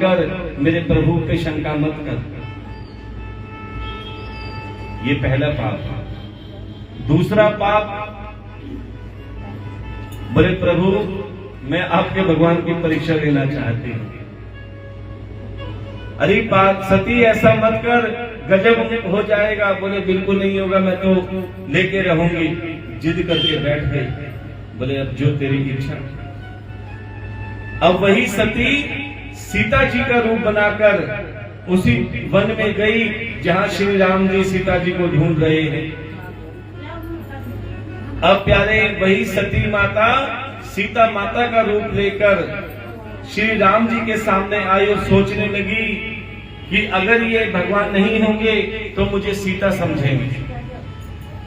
कर, मेरे प्रभु पे शंका मत कर। ये पहला पाप। दूसरा पाप, बोले प्रभु मैं आपके भगवान की परीक्षा लेना चाहती हूं। अरे बात सती ऐसा मत कर, गजब हो जाएगा। बोले बिल्कुल नहीं होगा, मैं तो लेके रहूंगी। जिद करके बैठ गई। बोले अब जो तेरी इच्छा। अब वही सती सीता जी का रूप बनाकर उसी वन में गई जहां श्री राम जी सीता जी को ढूंढ रहे हैं। अब प्यारे वही सती माता सीता माता का रूप लेकर श्री राम जी के सामने आई और सोचने लगी कि अगर ये भगवान नहीं होंगे तो मुझे सीता समझेंगे,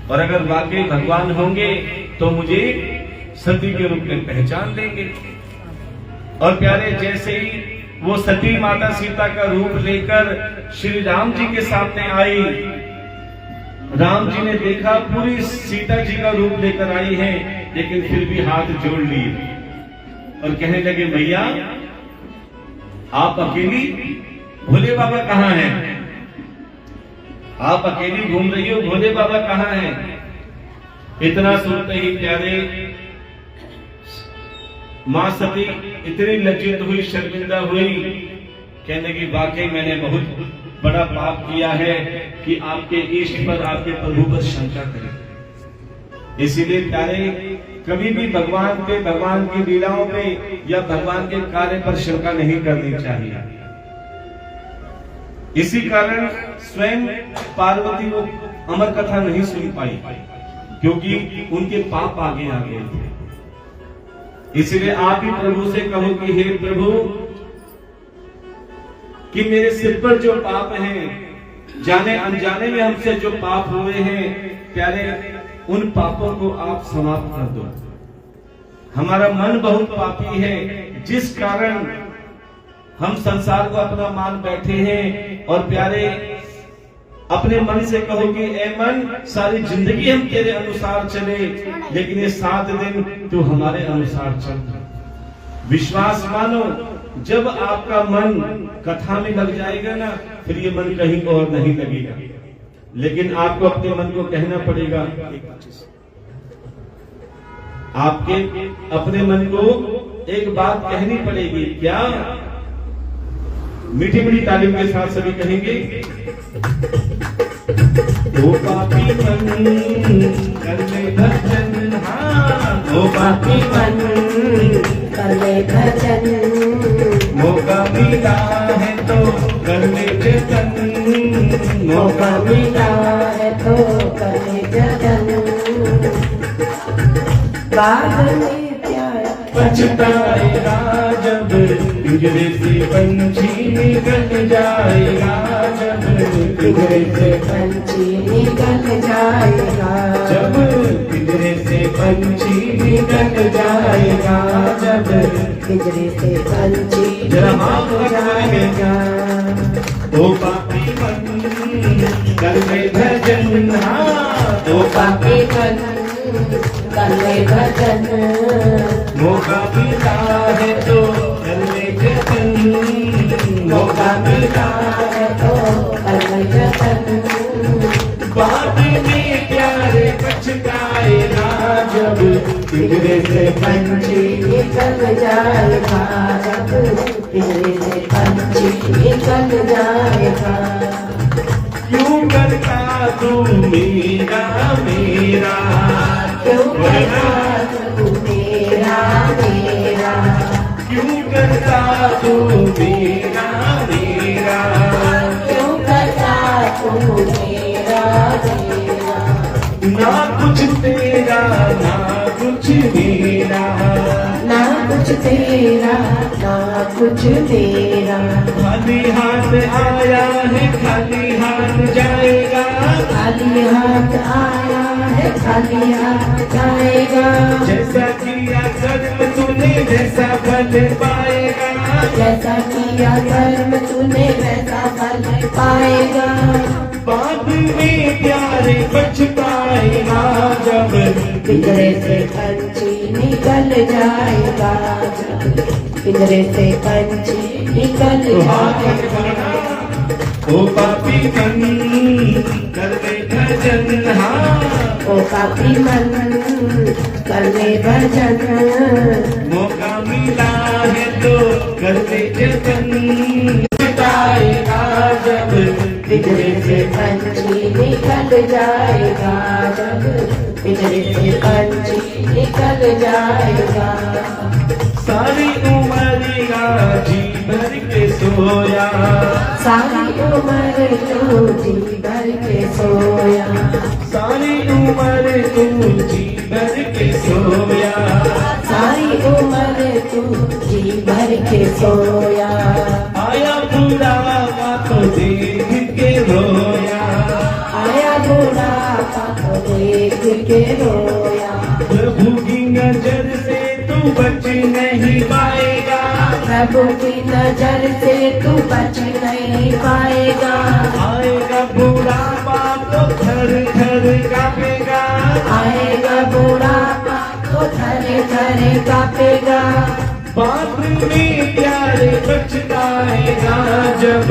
और अगर वाकई भगवान होंगे तो मुझे सती के रूप में पहचान लेंगे। और प्यारे जैसे ही वो सती माता सीता का रूप लेकर श्री राम जी के सामने आई, राम जी ने देखा पूरी सीता जी का रूप लेकर आई है, लेकिन फिर भी हाथ जोड़ लिए और कहने लगे भैया आप अकेली, भोले बाबा कहाँ हैं? आप अकेली घूम रही हो, भोले बाबा कहाँ हैं? इतना सुनते ही प्यारे मां सती इतनी लज्जित हुई, शर्मिंदा हुई, कहने लगी वाकई मैंने बहुत बड़ा पाप किया है कि आपके इष्ट पर, आपके प्रभु पर शंका करें। इसीलिए प्यारे कभी भी भगवान पे, भगवान की लीलाओं पे या भगवान के कार्य पर शंका नहीं करनी चाहिए। इसी कारण स्वयं पार्वती वो अमर कथा नहीं सुन पाई, क्योंकि उनके पाप आगे आ गए थे। इसलिए आप ही प्रभु से कहो कि हे प्रभु, कि मेरे सिर पर जो पाप हैं, जाने अनजाने में हमसे जो पाप हुए हैं, प्यारे उन पापों को आप समाप्त कर दो। हमारा मन बहुत पापी है, जिस कारण हम संसार को अपना मान बैठे हैं। और प्यारे अपने मन से कहो कि ए मन, सारी जिंदगी हम तेरे अनुसार चले, लेकिन ये 7 दिन तू हमारे अनुसार चल। विश्वास मानो, जब आपका मन कथा में लग जाएगा ना, फिर ये मन कहीं और नहीं लगेगा। लेकिन आपको अपने मन को कहना पड़ेगा, आपके अपने मन को एक बात कहनी पड़ेगी। क्या? मीठी मीठी तालीम के साथ सभी कहेंगे, ओ पापी मन कर ले भजन, हाँ ओ पापी मन कर ले भजन, मौका मिला है तो कर ले जतन, मौका मिला है तो कर ले जतन। बाद में प्यार पछताएगा जब पिंजरे से पंछी निकल जाएगा, जब पिंजरे से पंछी निकल जाएगा, जब पिंजरे से पंछी निकल जाएगा, जब पिंजरे से पंछी जरा निकल जाएगा। ओ पापी मन कर ले भजन, हाँ ओ पापी मन कर ले भजन, मौका मिला है तो कर ले जतन, मौका मिला है तो कर ले जतन। बाद में प्यारे पछताएगा जब पिंजरे से पंछी निकल जाएगा, जब पिंजरे से पंछी निकल जाएगा। क्यों करता तू मेरा मेरा, क्यों करता तू मेरा मेरा, क्यों करता तू मेरा मेरा, क्यों करता तू मेरा मेरा। ना कुछ तेरा ना कुछ मेरा, ना कुछ तेरा ना कुछ मेरा। खाली हाथ आया है खाली हाथ जाएगा, खाली हाथ आया है खाली हाथ जाएगा। जैसा किया कर्म तूने वैसा फल पाएगा, जैसा किया कर्म तूने वैसा फल पाएगा। बाद में प्यारे पछताएगा जब पिंजरे से पंछी निकल जाएगा, जब पिंजरे से पंछी निकल जाए ओ पापी मन कर ले भजन हाँ ओ पापी मन कर ले भजन मौका मिला है तो कर ले जतन जाएगा जब पिंजरे से पंछी निकल जाएगा जब पिंजरे से पंछी निकल जाएगा सारी उमरिया जी भर के सोया सारी उम्र तू जी भर के सोया सारी उम्र तू जी भर के सोया सारी उम्र तू जी भर के सोया आया बुढ़ापा तो देख के रोया आया बुढ़ापा तो देख के रोया प्रभु की नजर से तू बच नहीं पाएगा प्रभु की नजर से तू बच नहीं पाएगा आएगा बुढ़ापा तो थर थर कांपेगा आएगा बुढ़ापा तो थरे थरे कांपेगा बाप में प्यारे पछताएगा जब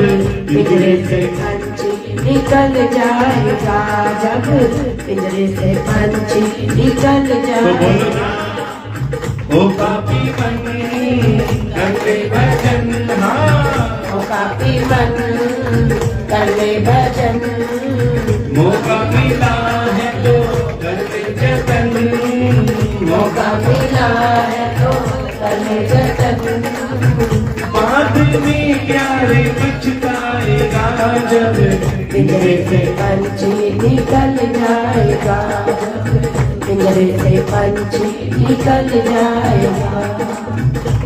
पिंजरे से पंछी निकल जाएगा जब पिंजरे से पंछी निकल तो जाएगा बोलो ना ओ पापी मन करते भजन हाँ ओ पापी मन कर ले भजन मौका मिला है तो करते जतन मौका मिला है तो कर ले जतन बाद में प्यारे पछताएगा जब पिंजरे से पंछी निकल जाएगा पिंजरे से पंछी निकल जाएगा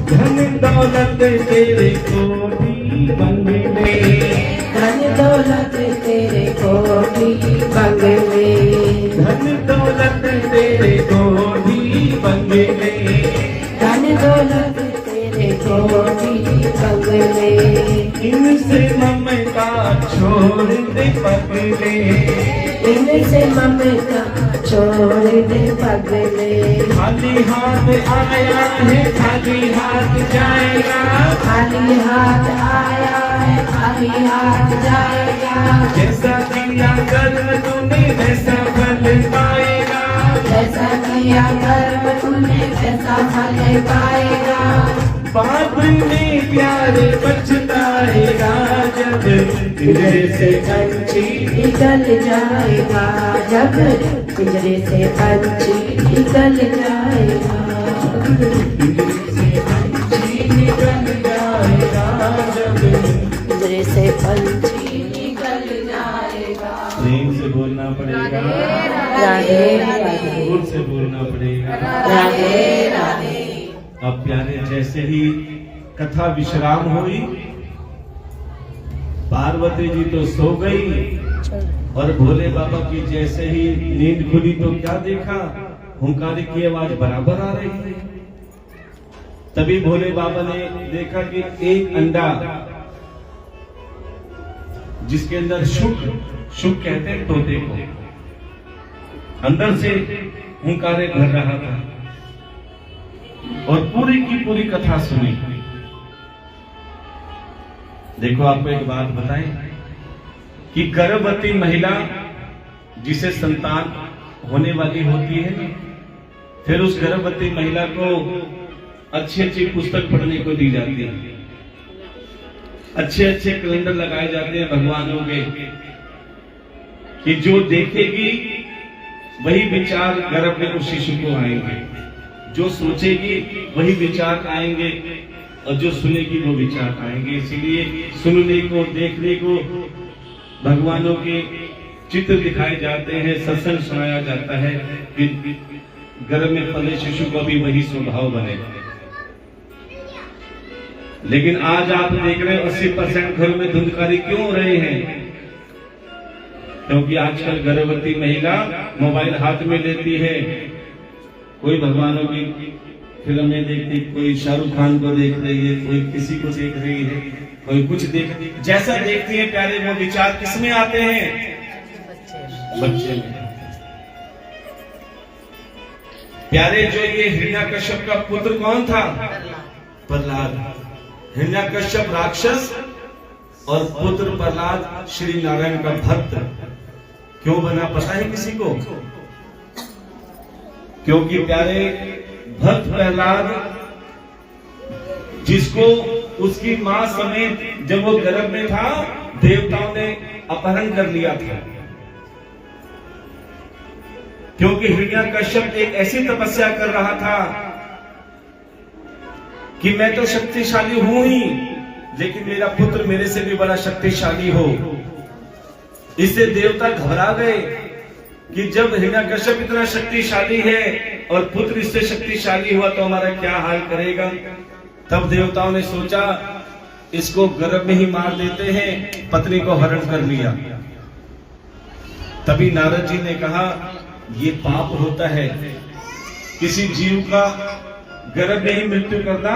धन दौलत तेरे कोठी बंगले धन दौलत तेरे कोठी बंगले धन दौलत तेरे कोठी बंगले धन दौलत तेरे कोठी बंगले इनसे ममता छोड़ दे पगले इनसे ममता छोड़ दे पगले खाली हाथ आया है खाली हाथ जाएगा खाली हाथ आया है खाली हाथ जाएगा जैसा किया कर्म तूने वैसा फल पाएगा जैसा किया कर्म तूने वैसा फल पाएगा बाप में प्यारे पछताएगा जब पिंजरे से पंछी निकल जाएगा जब पिंजरे से पंछी निकल जाएगा निकल जाएगा जब पिंजरे से पंछी निकल जाएगा प्रेम से बोलना पड़ेगा राधे राधे जोर से बोलना पड़ेगा राधे राधे अब प्यारे जैसे ही कथा विश्राम हुई पार्वती जी तो सो गई और भोले बाबा की जैसे ही नींद खुली तो क्या देखा हुंकारी की आवाज बराबर आ रही है। तभी भोले बाबा ने देखा कि एक अंडा जिसके अंदर शुक शुक कहते हैं तोते को अंदर से हुंकारे भर रहा था और पूरी की पूरी कथा सुनी। देखो आपको एक बात बताएं कि गर्भवती महिला जिसे संतान होने वाली होती है फिर उस गर्भवती महिला को अच्छी अच्छी पुस्तक पढ़ने को दी जाती है, अच्छे अच्छे कैलेंडर लगाए जाते हैं भगवानों के कि जो देखेगी वही विचार गर्भ में उस शिशु को आएंगे, जो सोचेगी वही विचार आएंगे और जो सुनेगी वो विचार आएंगे। इसीलिए सुनने को देखने को भगवानों के चित्र दिखाए जाते हैं, सत्संग सुनाया जाता है कि गर्भ में पले शिशु को भी वही स्वभाव बने। लेकिन आज आप देख रहे हैं 80% घर में धुंधकारी क्यों हो रहे हैं? क्योंकि आजकल गर्भवती महिला मोबाइल हाथ में लेती है, कोई भगवानों की फिल्में देखती, कोई शाहरुख खान को देख रही है, कोई किसी को देख रही है, कोई कुछ देख रही है। जैसा देखती है प्यारे वो विचार किसमें आते हैं? बच्चे में। प्यारे जो ये हिरण्याकश्यप का पुत्र कौन था? प्रहलाद। हिरण्यकश्यप राक्षस और पुत्र प्रहलाद श्री नारायण का भक्त क्यों बना, पता है किसी को? क्योंकि प्यारे भक्त प्रहलाद, जिसको उसकी मां समेत जब वो गर्भ में था, देवताओं ने अपहरण कर लिया था। क्योंकि हिरण्यकश्यप एक ऐसी तपस्या कर रहा था कि मैं तो शक्तिशाली हूं ही, लेकिन मेरा पुत्र मेरे से भी बड़ा शक्तिशाली हो। इससे देवता घबरा गए कि जब हिरण्यकश्यप इतना शक्तिशाली है और पुत्र इससे शक्तिशाली हुआ तो हमारा क्या हाल करेगा। तब देवताओं ने सोचा इसको गर्भ में ही मार देते हैं, पत्नी को हरण कर लिया। तभी नारद जी ने कहा ये पाप होता है, किसी जीव का गर्भ में ही मृत्यु करना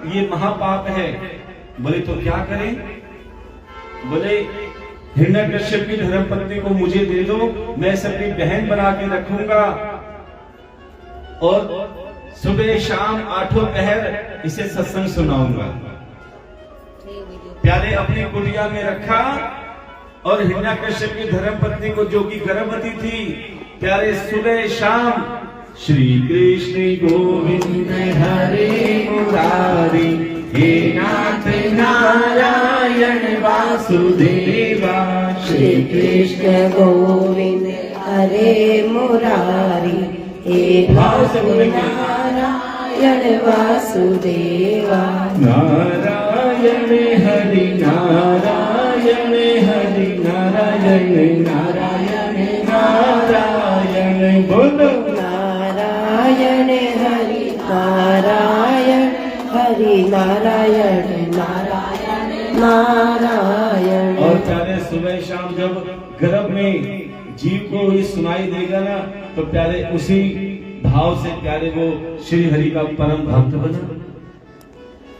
ये महापाप है। बोले तो क्या करें? बोले हिरण्यकश्यप की धर्मपत्नी को मुझे दे दो, मैं इसे अपनी बहन बना के रखूंगा और सुबह शाम 8 पहर इसे सत्संग सुनाऊंगा। प्यारे अपनी कुटिया में रखा और हिरण्यकश्यप की धर्मपत्नी को, जो कि गर्भवती थी, प्यारे सुबह शाम श्री कृष्ण गोविंद हरे मुरारी, हे नाथ नारायण वासुदेवा, श्री कृष्ण गोविंद हरे मुरारी, हे नाथ नारायण वासुदेवा। नारायण हरि नारायण हरि नारायण नारायण नारायण, बोलो नारायण हरि नारायण हरि नारायण नारायण नारायण। और प्यारे सुबह शाम जब गर्भ में जीव को ये सुनाई देगा ना, तो प्यारे उसी भाव से प्यारे वो श्री हरि का परम भक्त बना।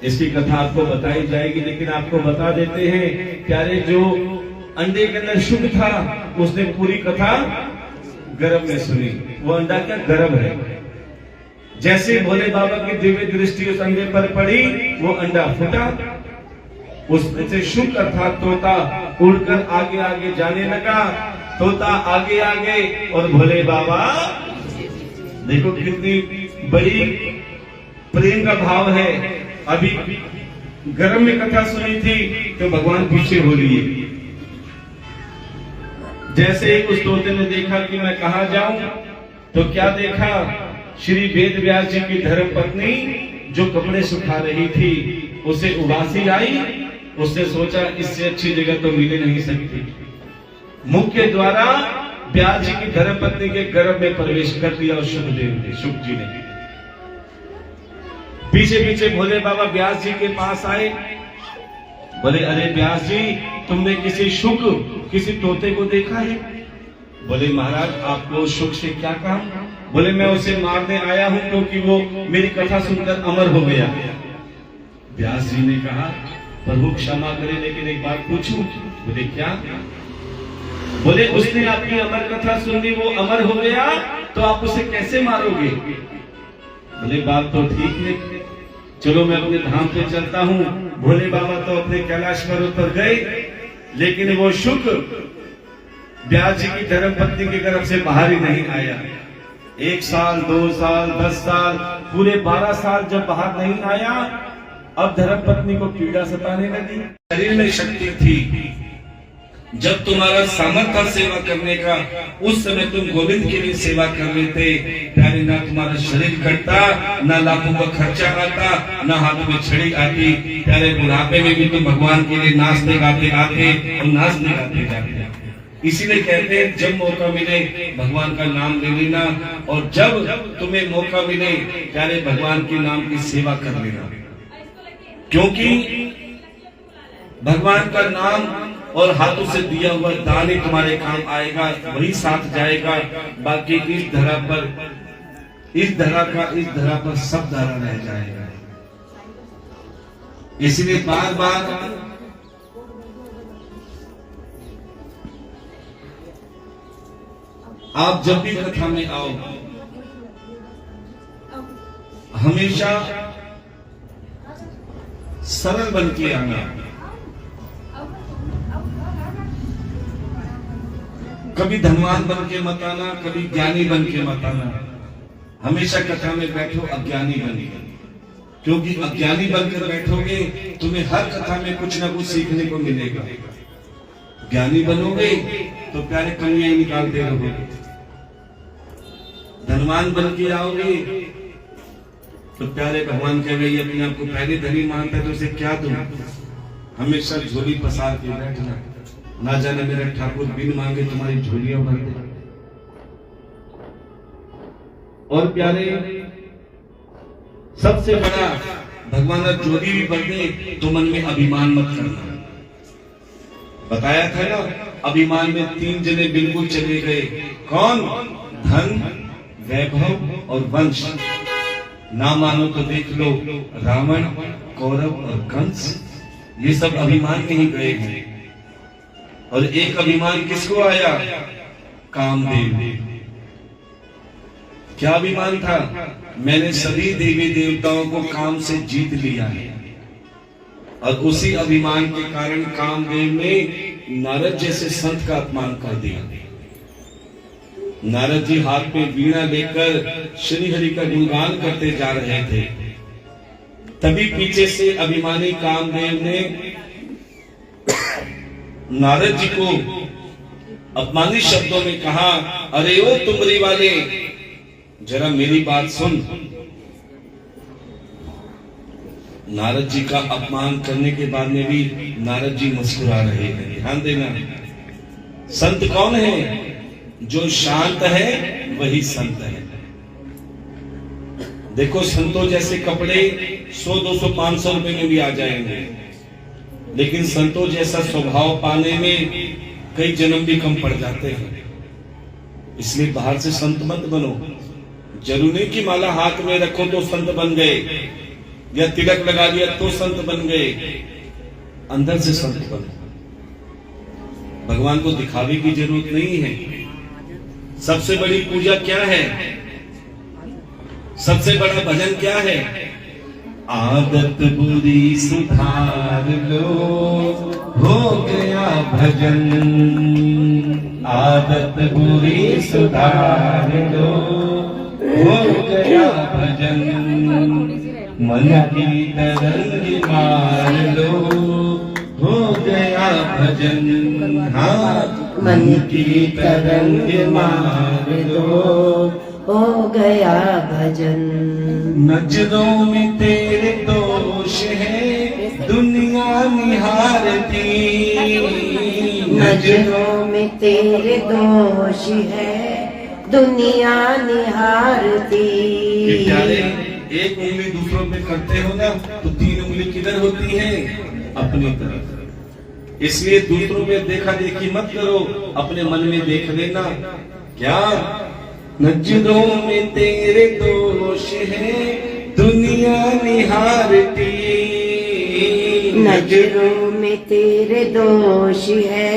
इसकी कथा आपको बताई जाएगी, लेकिन आपको बता देते हैं प्यारे, जो अंडे के अंदर शुभ था उसने पूरी कथा गर्भ में सुनी। वो अंडा क्या गर्भ है। जैसे भोले बाबा की दिव्य दृष्टि उस अंडे पर पड़ी, वो अंडा फूटा, उसमें से शुक अर्थात तोता उड़कर आगे आगे जाने लगा। तोता आगे आगे और भोले बाबा, देखो कितनी बड़ी प्रेम का भाव है। अभी गर्भ में कथा सुनी थी तो भगवान पीछे हो लिए। जैसे ही उस तोते ने देखा कि मैं कहा जाऊं, तो क्या देखा, श्री वेद व्यास जी की धर्मपत्नी जो कपड़े सुखा रही थी, उसे उबासी आई। उसने सोचा इससे अच्छी जगह तो मिल नहीं सकती। मुख के द्वारा व्यास जी की धर्मपत्नी के गर्भ में प्रवेश कर दिया और सुखदेव ने, सुख जी ने। पीछे पीछे भोले बाबा व्यास जी के पास आए। बोले अरे व्यास जी, तुमने किसी शुक, किसी तोते को देखा है? बोले महाराज आपको शुक से क्या काम? बोले मैं उसे मारने आया हूं क्योंकि वो मेरी कथा सुनकर अमर हो गया। व्यास जी ने कहा प्रभु क्षमा करे, लेकिन एक बात पूछूं? बोले क्या? बोले उसने आपकी अमर कथा सुनी, वो अमर हो गया, तो आप उसे कैसे मारोगे? बोले बात तो ठीक है, चलो मैं अपने धाम पे चलता हूँ। भोले बाबा तो अपने कैलाश पर्वत पर गए, लेकिन वो शुक व्यास जी की धर्मपत्नी की तरफ से बाहर ही नहीं आया। 1 साल, 2 साल, 10 साल, पूरे 12 साल जब बाहर नहीं आया, अब धर्मपत्नी को पीड़ा सताने लगी। शरीर में शक्ति थी, जब तुम्हारा सामर्थ्य सेवा करने का, उस समय तुम गोविंद के लिए सेवा कर लेते प्यारे, ना तुम्हारा शरीर कटता, ना लाखों का खर्चा आता, ना हाथ में छड़ी आती प्यारे। बुढ़ापे में भी तुम भगवान के लिए नाचते गाते आते और नाचते गाते जाते। इसीलिए कहते हैं जब मौका मिले भगवान का नाम ले लेना, और जब तुम्हें मौका मिले प्यारे भगवान के नाम की सेवा कर लेना, क्योंकि भगवान का नाम और हाथों से दिया हुआ दान ही तुम्हारे काम आएगा, वही साथ जाएगा। बाकी इस धरा पर सब धरा रह जाएगा। इसलिए बार बार आप जब भी कथा में आओ, हमेशा सरल बन के आना। कभी धनवान बन के मत आना, कभी ज्ञानी बन के मत आना। हमेशा कथा में बैठो अज्ञानी बन के, क्योंकि अज्ञानी बनकर बैठोगे तुम्हें हर कथा में कुछ ना कुछ सीखने को मिलेगा। ज्ञानी बनोगे तो प्यारे कमियां निकालते रहोगे। धनवान बन के आओगे तो प्यारे भगवान कह रही अपने आप को पहले धनी मानता है तो उसे क्या दूं। हमेशा झोली पसार के बैठना, ना जाने मेरा ठाकुर बिन मांगे तुम्हारी झोलियां भर दे। और प्यारे सबसे बड़ा भगवान अब झोली भी भर दे तो मन में अभिमान मत करना। बताया था ना, अभिमान में 3 जने बिल्कुल चले गए। कौन? धन, वैभव और वंश। ना मानो तो देख लो, रावण, कौरव और कंस, ये सब अभिमान में ही गए हैं। और एक अभिमान किसको आया? कामदेव। क्या अभिमान था? मैंने सभी देवी देवताओं को काम से जीत लिया है। और उसी अभिमान के कारण कामदेव ने नारद जैसे संत का अपमान कर दिया। नारद जी हाथ में वीणा लेकर श्री हरि का गुणगान करते जा रहे थे, तभी पीछे से अभिमानी कामदेव ने नारद जी को अपमानित शब्दों में कहा, अरे ओ तुमरी वाले, जरा मेरी बात सुन। नारद जी का अपमान करने के बाद में भी नारद जी मुस्कुरा रहे हैं। ध्यान देना, संत कौन है? जो शांत है वही संत है। देखो, संतों जैसे कपड़े 100, 200, 500 रुपए में भी आ जाएंगे, लेकिन संतों जैसा स्वभाव पाने में कई जन्म भी कम पड़ जाते हैं। इसलिए बाहर से संत मत बनो। जरूरी नहीं कि माला हाथ में रखो तो संत बन गए, या तिलक लगा दिया तो संत बन गए। अंदर से संत बनो। भगवान को दिखावे की जरूरत नहीं है। सबसे बड़ी पूजा क्या है? सबसे बड़ा भजन क्या है? आदत बुरी सुधार लो, हो गया भजन। आदत बुरी सुधार लो, हो गया भजन। मन की तरंग मार लो, हो गया भजन। हाँ, मन की तरंग मार दो, हो गया भजन। नजरों में तेरे दोष है, दुनिया निहारती। नजरों में तेरे दोष है, दुनिया निहारती। प्यारे, एक उंगली दूसरों पे करते हो ना तो 3 उंगली किधर होती है? अपनी तरफ। इसलिए दूसरों में देखा देखी मत करो, अपने मन में देख लेना। क्या? नजरों में तेरे दोष है, दुनिया निहारती। नजरों में तेरे दोष है,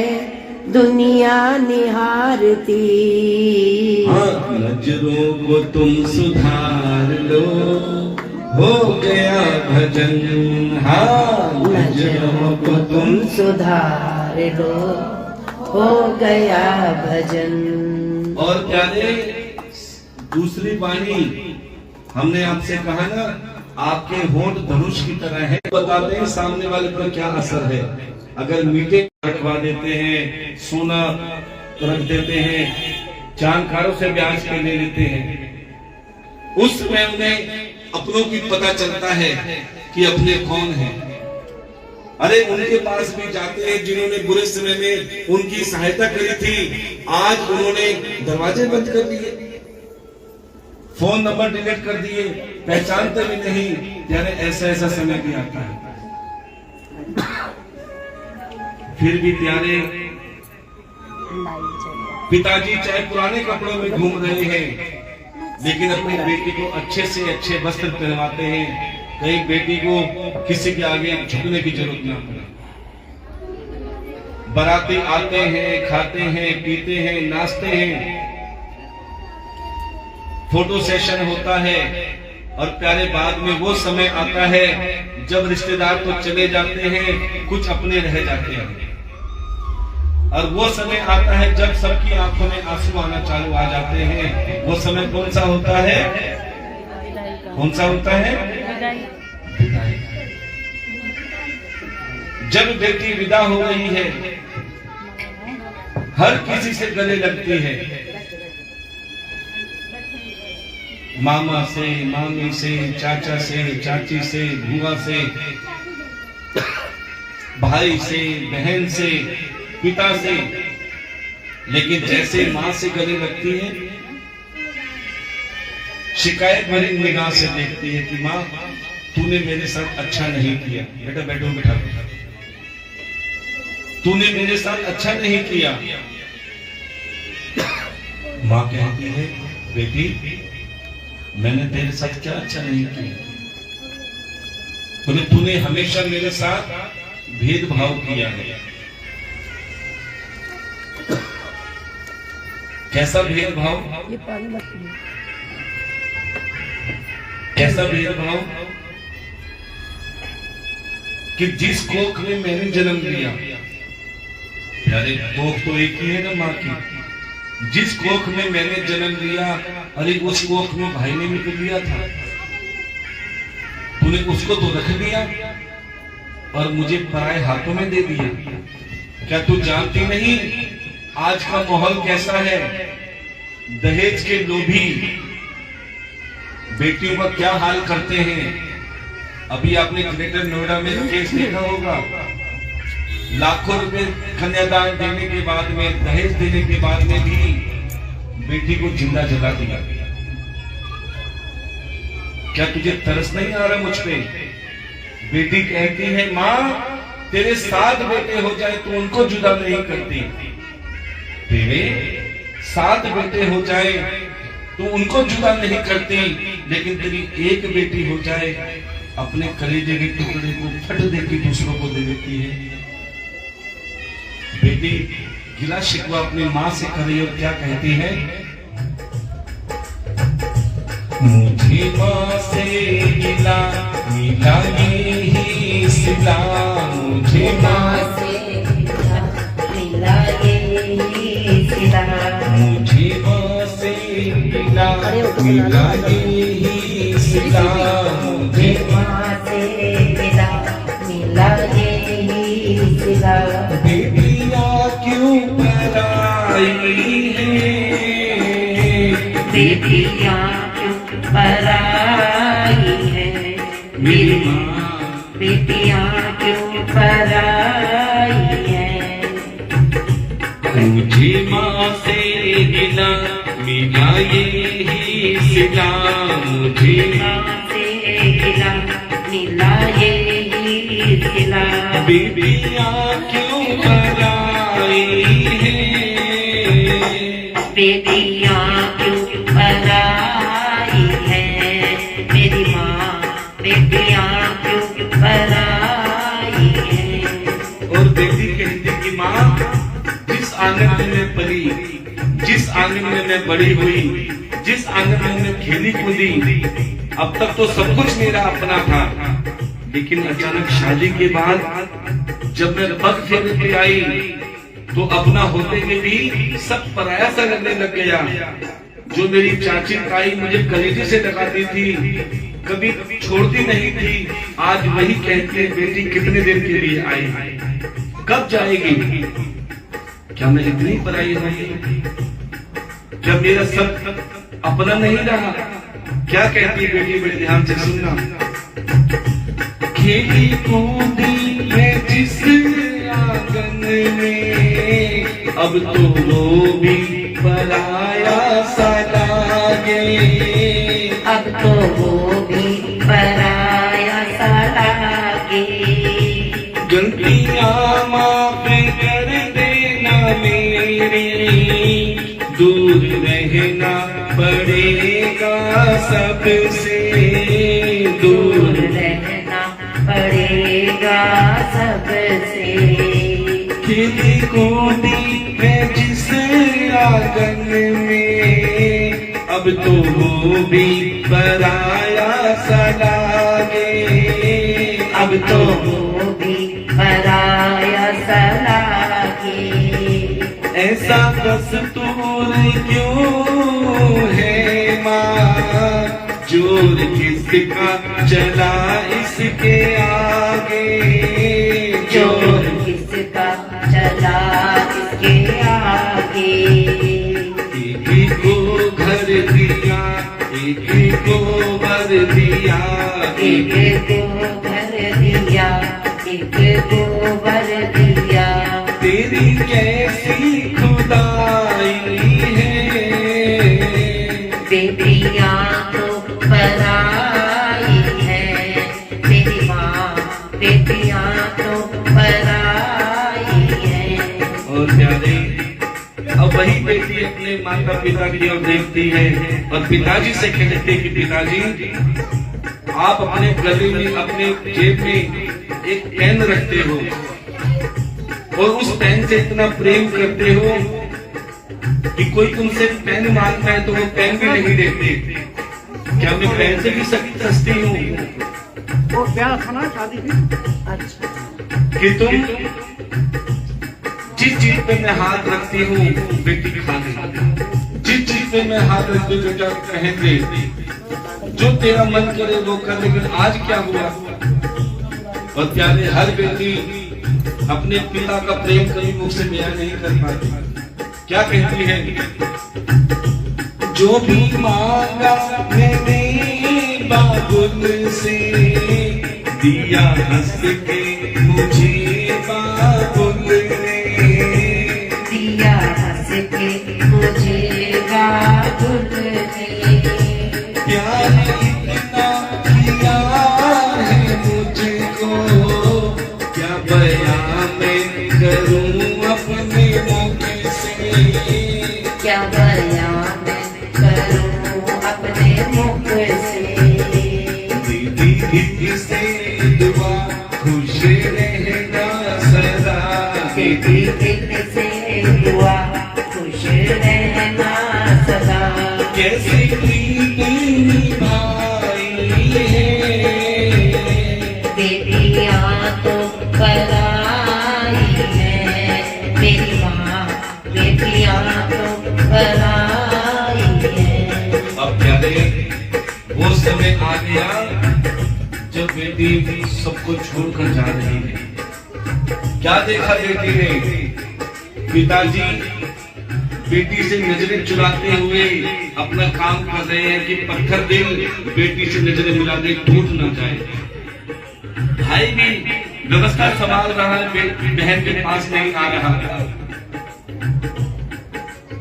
दुनिया निहारती। हाँ, नजरों को तुम सुधार लो, हो गया भजन। हाँ, नजरों को तुम सुधार लो, हो गया भजन। और प्यारे, दूसरी वाणी हमने आपसे कहा ना, आपके होंठ धनुष की तरह है। बताते हैं सामने वाले पर क्या असर है। अगर मीठे रखवा देते हैं, सोना रख देते हैं, जानकारों से ब्याज पे ले लेते हैं, उस समय उन्हें अपनों की पता चलता है कि अपने कौन हैं। अरे उनके पास भी जाते हैं जिन्होंने बुरे समय में उनकी सहायता करी थी, आज उन्होंने दरवाजे बंद कर दिए, फोन नंबर डिलीट कर दिए, पहचानते भी नहीं। यानी ऐसा समय भी आता है। फिर भी प्यारे, पिताजी चाहे पुराने कपड़ों में घूम रहे हैं, लेकिन अपनी बेटी को अच्छे से अच्छे वस्त्र पहनवाते हैं। कहीं बेटी को किसी के आगे झुकने की जरूरत ना पड़े। बाराती आते हैं, खाते हैं, पीते हैं, नाचते हैं, फोटो सेशन होता है, और प्यारे बाद में वो समय आता है जब रिश्तेदार तो चले जाते हैं, कुछ अपने रह जाते हैं, और वो समय आता है जब सबकी आंखों में आंसू आना चालू आ जाते हैं। वो समय कौन सा होता है? कौन सा होता है? विदाई। जब बेटी विदा हो रही है, हर किसी से गले लगती है, मामा से, मामी से, चाचा से, चाची से, बुआ से, भाई से, बहन से, पिता से, लेकिन जैसे मां से गले लगती है, शिकायत भरी निगाह से देखती है कि मां तूने मेरे साथ अच्छा नहीं किया। बेटा बैठो, बैठा, तूने मेरे साथ अच्छा नहीं किया। मां कहती है बेटी मैंने तेरे साथ क्या अच्छा नहीं किया? बोले तूने हमेशा मेरे साथ भेदभाव किया है। कैसा भेदभाव? ये पानी मत पियो। कैसा भेदभाव? कि जिस कोख में मैंने जन्म लिया, अरे कोख तो एक ही है ना माँ की, जिस कोख में मैंने जन्म लिया, अरे उस कोख में भाई ने भी लिया था, तूने उसको तो रख लिया और मुझे पराए हाथों में दे दिया। क्या तू जानती नहीं आज का माहौल कैसा है? दहेज के लोभी बेटियों का क्या हाल करते हैं। अभी आपने ग्रेटर नोएडा में केस देखा होगा, लाखों रुपए कन्यादान देने के बाद में, दहेज देने के बाद में भी बेटी को जिंदा जला दिया। क्या तुझे तरस नहीं आ रहा मुझ पे? बेटी कहती है माँ तेरे 7 बेटे हो जाए तो उनको जुदा नहीं करती, तेरे 7 बेटे हो जाए तो उनको जुदा नहीं करती, लेकिन तेरी एक बेटी हो जाए अपने कलेजे के टुकड़े को फट देकर दूसरों को दे देती है। बेटी गिला शिकवा अपनी माँ से कर रही और क्या कहती है? मुझे माँ से गिला मिला यही सिला, मुझे माँ से मिला यही सिला, मुझे माँ से गिला मिला यही सिला, मुझे माँ से मिला यही सिला। बेटियाँ क्यों पराई है, बेटियाँ क्यों पराई है, मेरी माँ बेटियाँ क्यों पराई है। मुझे माँ से गिला मिला यही सिला, मुझे माँ से गिला मिला यही सिला। बेटियाँ क्यों पराई है, बेटियाँ क्यों पराई है, मेरी माँ बेटियाँ क्यों पराई है। और बेटी कहती कि माँ जिस आंगन में मैं पली, जिस आंगन में मैं बड़ी हुई, जिस आंगन में मैं खेली कूदी, अब तक तो सब कुछ मेरा अपना था, लेकिन अचानक शादी के बाद जब मैं पग फेरने पे आई तो अपना होते हुए भी सब पराया सा लगने लग गया। जो मेरी चाची ताई मुझे कलेजे से लगाती थी, कभी छोड़ती नहीं थी, आज वही कहती है बेटी कितने देर के लिए आई, कब जाएगी? क्या मैं इतनी पराई रही? क्या मेरा सब अपना नहीं रहा? क्या कहती है बेटी? बड़े ध्यान से सुनना। खेली कूदी है जिस आंगन में, अब तो वो भी पराया सा लागे, अब तो वो भी पराया सा लागे। गलतियाँ माफ कर देना मेरी, दूर रहना पड़ेगा सबसे, दूर रहना पड़ेगा सबसे। खेली कूदी है जिस आंगन में, अब तो वो भी पराया सा लागे, अब तो वो भी पराया सा लागे। ऐसा दस्तूर क्यों है माँ, जोर किसका चला इसके आगे, जोर किसका चला इसके आगे। एक को घर दिया, एक को वर दिया, एक को घर दिया, एक को वर दिया। तेरी कैसी खुदाई है, बेटियां तो पराई है तेरी माँ, बेटियां तो पराई है। और प्यारे, अब वही बेटी अपने माता पिता की ओर देखती है और पिताजी से कहती है कि पिताजी आप अपने गले में, अपने जेब में एक पेन रखते हो और उस पेन से इतना प्रेम करते हो कि कोई तुमसे पेन मांगता है तो वो पेन भी नहीं देते। क्या मैं पेन से भी सख्त हंसती हूँ वो प्यार सुना शादी की। अच्छा कि तुम जिस चीज पे मैं हाथ रखती हूँ बेटी खा ले, जिस चीज पे मैं हाथ रखती हूँ बेटा कहेंगे, जो तेरा मन करे वो कर। लेकिन आज क्या हुआ, और प्यारे हर बेटी अपने पिता का प्रेम कभी मुख से बयान नहीं कर पाती। क्या कहती है, जो भी मांगा मैंने बाबुल से, दिया हंस के मुझे बाबुल ने, दिया हंस के मुझे बाबुल ने। प्यार इतना किया है मुझको, क्या बयां मैं करूं अपने मुख से, क्या बयां मैं करूं अपने मुख से। दीदी से दुआ खुश रहना सदा, दीदी दिल से दुआ खुश रहना सदा। कैसी प्रीति निभाई है, बेटियां तो पराई है मेरी माँ, बेटियां तो पराई है। अब प्यारे वो समय आ गया जब बेटी सबको छोड़कर जा रही है। क्या देखा बेटी ने, पिताजी बेटी से नजरें चुराते हुए अपना काम कर रहे हैं कि पत्थर दिल बेटी से नजरें मिला दे, टूट ना जाए। भाई भी व्यवस्था संभाल रहा है, बहन के पास नहीं आ रहा।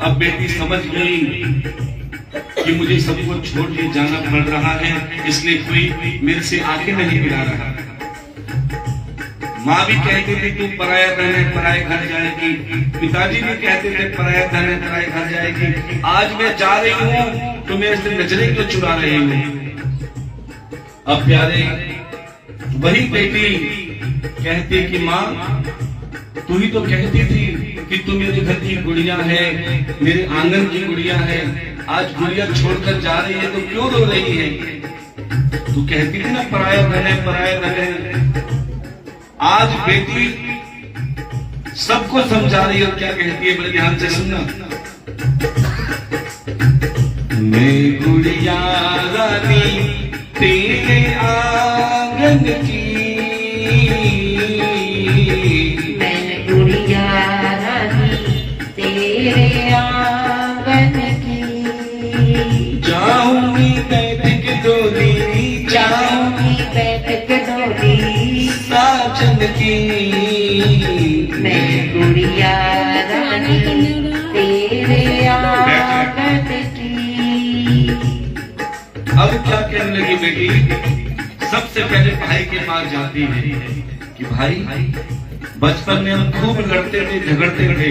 अब बेटी समझ गई कि मुझे सबको छोड़ के जाना पड़ रहा है, इसलिए कोई मेरे से आके नहीं मिला रहा। माँ भी कहती थी तू पराया धन है, पराए घर जाएगी। पिताजी भी कहते थे पराया धन है, पराए घर जाएगी। आज मैं जा रही हूँ तो मेरे से नजरें क्यों चुरा रही हूँ। अब प्यारे वही बेटी कहती कि माँ तू ही तो कहती थी कि तू मेरे घर की गुड़िया है, मेरे आंगन की गुड़िया है, आज गुड़िया छोड़कर जा रही है तो क्यों रो रही है। तू कहती थी ना पराया धन है, पराया धन है। आज बेटी सबको समझा रही है और क्या कहती है, बड़े ध्यान से सुनना। मैं गुड़िया रानी तेरे आंगन की, मैं गुड़िया रानी तेरे आंगन की। जाऊंगी बैठ के डोली, जाऊंगी बैठ के डोली साजन की। मैं गुड़िया रानी तेरे आंगन की। अब क्या कहने लगी बेटी, सबसे पहले भाई के पास जाती है कि भाई बचपन में हम खूब लड़ते थे, झगड़ते थे,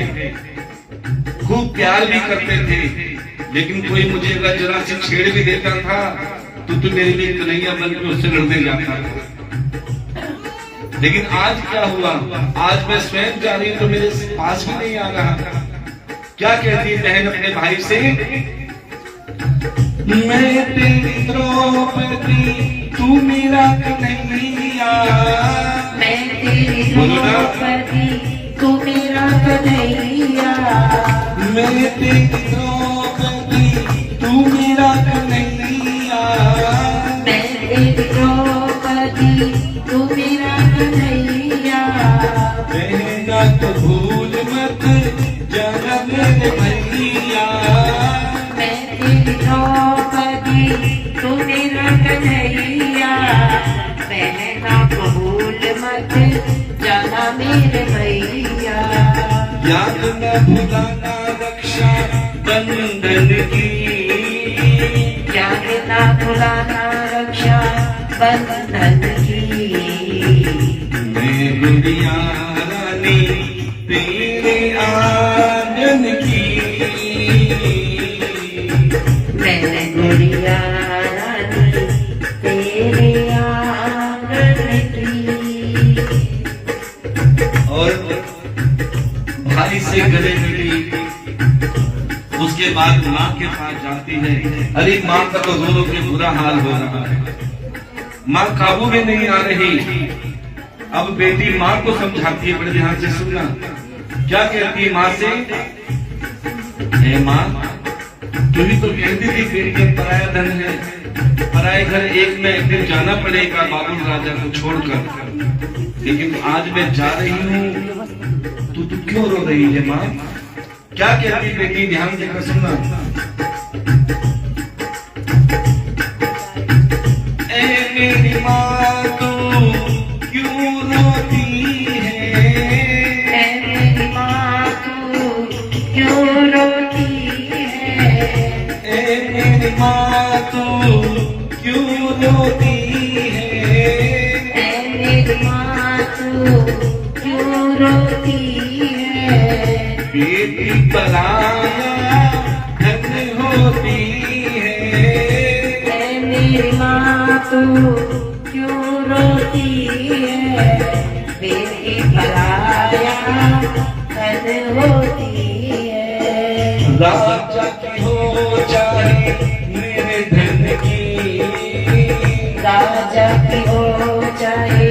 खूब प्यार भी करते थे, लेकिन कोई मुझे अगर जरा से छेड़ भी देता था तो मेरे लिए कन्हैया बन के उससे लड़ने जाता था। लेकिन आज क्या हुआ, आज मैं स्वयं जा रही हूं तो मेरे पास भी नहीं आ रहा। क्या कहती है बहन अपने भाई से, मैं तेरी द्रौपदी तू मेरा कन्हैया। मैं तेरी द्रौपदी तू मेरा कन्हैया। मैं तेरी द्रौपदी तू मेरा कन्हैया। मैं तेरी द्रौपदी तू मेरा कन्हैया। कहना तो भूल मत जाना मेरे भैया। मैं तेरी द्रौपदी तू मेरा कन्हैया। कहना को भूल मत जाना मेरे भैया। याद न भुलाना रक्षा बंधन की। याद न भुलाना रक्षा बंधन की। मैं गुड़िया रानी तेरे आंगन की। मैं गुड़िया रानी तेरे आंगन की। और भाई से गले मिली, उसके बाद माँ के पास जाती है। अरे माँ का तो रो रो के बुरा हाल हो रहा है, माँ काबू में नहीं आ रही। अब बेटी माँ को समझाती है, बड़े ध्यान से सुनना। क्या कहती है माँ से? हे माँ, तू ही तो कहती थी बेटी का पराया धन है, पराए घर एक न एक दिन जाना पड़ेगा बाबुल राजा को छोड़कर। लेकिन आज मैं जा रही हूँ, तू क्यों रो रही है माँ? क्या कहती बेटी, ध्यान देकर सुनना। ए मेरी माँ तू क्यों रोती है? ऐ मेरी माँ तू क्यों रोती है? ए मेरी माँ तू क्यों रोती है? ऐ मेरी माँ तू क्यों रोती है? बेटी पराया धन होती है। ऐ मेरी माँ तू क्यों रोती है? बेटी पराया धन होती है। राजा की हो चाहे मेरे धन की। राजा की हो चाहे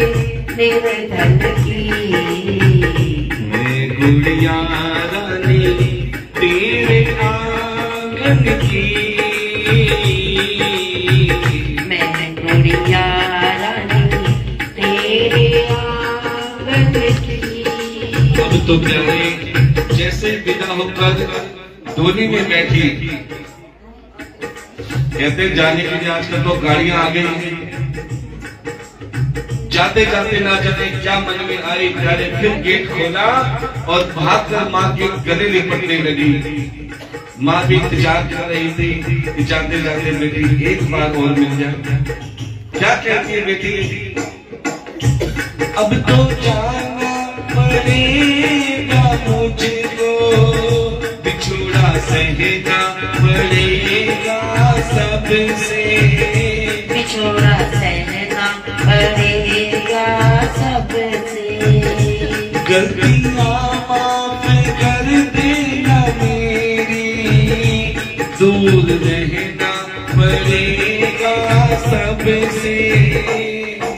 मेरे धन की। मैं गुड़िया रानी तेरे आंगन की। मैं गुड़िया रानी तेरे आंगन की। अब तो क्या है, जैसे विदा होकर डोली में बैठी, कहते जाने के लिए आजकल तो गाड़ियां आ गई हैं। जाते जाते ना जाने क्या मन में आई, प्यारे फिर गेट खोला और भागकर माँ के गले लिपटने लगी। माँ भी इंतजार कर रही थी, जाते जाते बेटी एक बार और मिल जाए। क्या कहती है बेटी? अब तो जाना पड़ेगा मुझको, बिछोड़ा सहना पड़ेगा सबसे। बिछोड़ा सहना पड़ेगा सबसे। गलतियाँ माफ कर देना मेरी, दूर रहना पड़ेगा सबसे।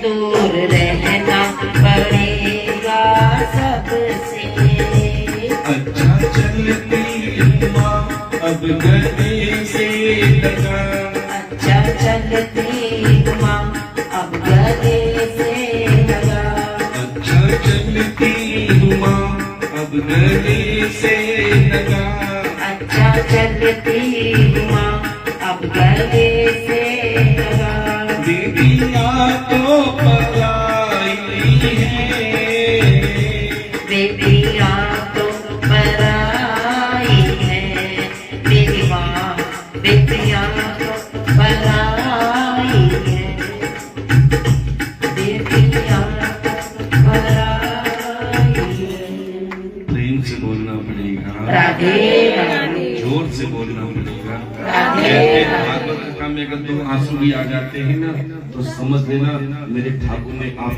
दूर रहना पड़ेगा सबसे। अच्छा चलती हूँ माँ अब गले से लगा। अच्छा चलती हूँ माँ अब गले से लगा। अच्छा चलती हूँ माँ अब गले से लगा। अच्छा चलती हूँ माँ अब गले से लगा। बेटियाँ तो पराई है, बेटियाँ तो पराई है। मेरी माँ बेटियाँ तो पराई है। बेटियाँ तो पराई है। प्रेम से बोलना पड़ेगा, राधे राधे। जोर से बोलना पड़ेगा। राधे कहते हैं, राधे। भागवत कथा में अगर दो आंसू भी आ जाते हैं ना, तो समझ लेना मेरे ठाकुर ने आप